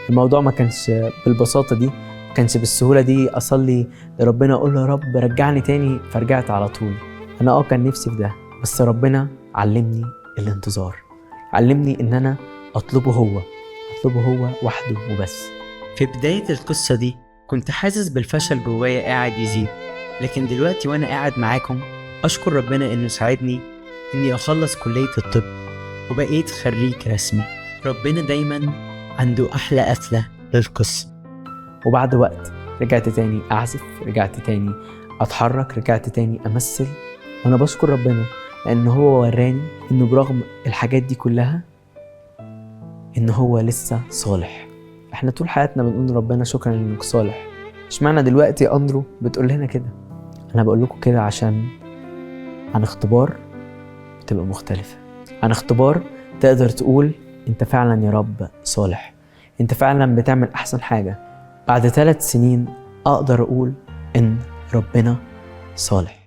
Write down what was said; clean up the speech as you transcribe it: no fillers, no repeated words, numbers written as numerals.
الموضوع ما كانش بالبساطة دي، ما كانش بالسهولة دي أصلي لربنا أقول له يا رب رجعني تاني، فرجعت على طول. أنا كان نفسي في ده، بس ربنا علمني الانتظار، علمني إن أنا أطلبه هو وحده وبس. في بداية القصة دي كنت حاسس بالفشل جوايا قاعد يزيد، لكن دلوقتي وأنا قاعد معاكم أشكر ربنا إنه ساعدني إني أخلص كلية الطب وبقيت خريج رسمي. ربنا دايما عنده أحلى قفلة للقصة. وبعد وقت رجعت تاني أعزف، رجعت تاني أتحرك، رجعت تاني أمثل. وأنا بشكر ربنا لأن هو وراني إنه برغم الحاجات دي كلها إنه هو لسه صالح. إحنا طول حياتنا بنقول ربنا شكرا إنك صالح، اشمعنى دلوقتي يا أندرو بتقول لنا كده؟ أنا بقول لكم كده عشان عن اختبار بتبقى مختلفة، عن اختبار تقدر تقول أنت فعلا يا رب صالح، أنت فعلا بتعمل أحسن حاجة. بعد 3 سنين أقدر أقول إن ربنا صالح.